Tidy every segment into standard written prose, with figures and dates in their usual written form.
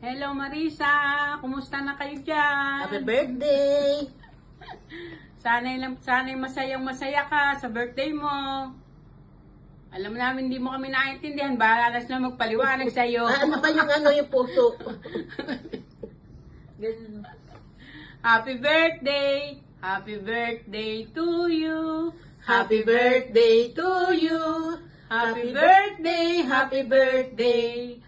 Hello Marisa! Kumusta na kayo dyan? Happy birthday! Sana'y masayang-masaya ka sa birthday mo. Alam namin hindi mo kami naiintindihan. Bahala na sila magpaliwanag sa'yo. Ano ba yung puso? Happy birthday! Happy birthday to you! Happy birthday to you! Happy birthday! Happy birthday!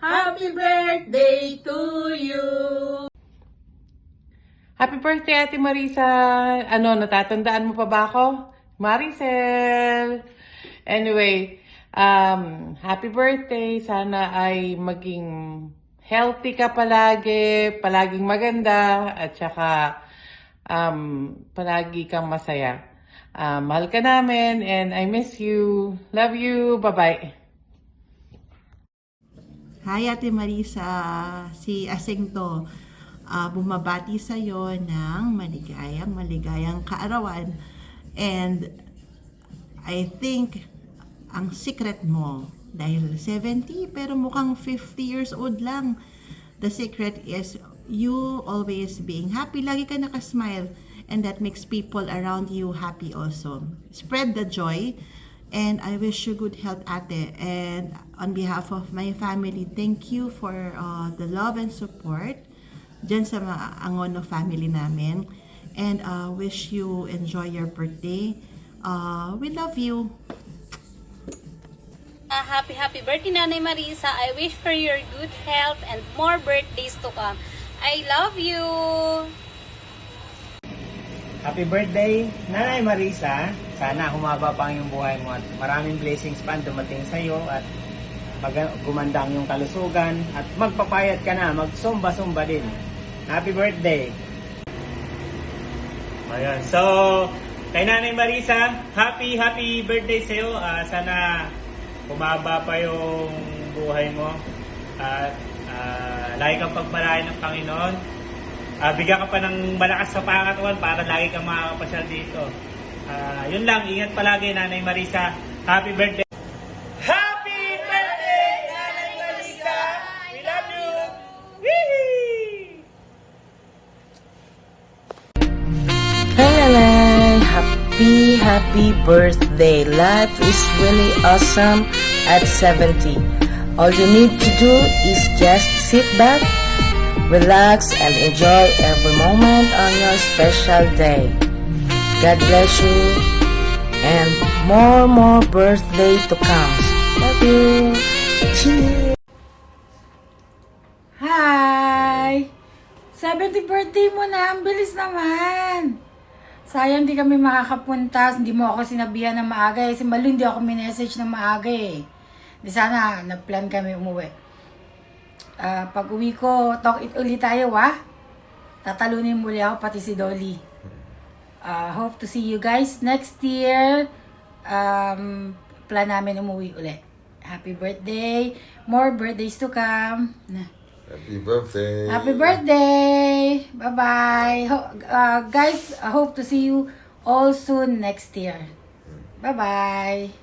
Happy birthday to you! Happy birthday, Ate Marisa! Ano, natatandaan mo pa ba ako? Maricel! Anyway, happy birthday. Sana ay maging healthy ka palagi, palaging maganda, at saka palagi kang masaya. Mahal ka namin and I miss you. Love you. Bye-bye. Hi Ate Marisa, si Aseng to. Bumabati sa'yo ng maligayang kaarawan. And I think ang secret mo, dahil 70 pero mukhang 50 years old lang, the secret is you always being happy. Lagi ka nakasmile and that makes people around you happy also. Spread the joy. And I wish you good health, Ate. And on behalf of my family, thank you for the love and support dyan sa mga Angono family namin. And wish you enjoy your birthday. We love you. Happy birthday, Nanay Marisa. I wish for your good health and more birthdays to come. I love you. Happy birthday, Nanay Marisa. Sana humaba pa ang iyong buhay mo at maraming blessings pa ang dumating sa iyo at gumanda ang iyong kalusugan at magpapayat ka na, magsumba-sumba din. Happy birthday! Ayan. So, kay Nanay Marisa, happy birthday sa iyo. Sana humaba pa yung buhay mo at lagi kang pagpalain ng Panginoon. Bigyan ka pa ng malakas sa pangatawan para lagi kang makakapasyal dito. Yun lang, ingat palagi, Nanay Marisa. Happy birthday! Happy birthday, Nanay Marisa! We love you! Wee! Hey, happy birthday. Life is really awesome at 70. All you need to do is just sit back, relax, and enjoy every moment on your special day. God bless you, and more birthday to come. Love you. Cheers. Hi! 70th birthday mo na, ang bilis naman. Sayang di kami makakapunta, hindi mo ako sinabihan ng maaga eh. Si Malu hindi ako minessage ng maaga eh. Di sana, nag-plan kami umuwi. Pag uwi ko, talk it ulit tayo Tatalunin muli ako, pati si Dolly. Hope to see you guys next year. Plan namin umuwi ulit. Happy birthday. More birthdays to come. Happy birthday. Happy birthday. Bye-bye. Guys, I hope to see you all soon next year. Bye-bye.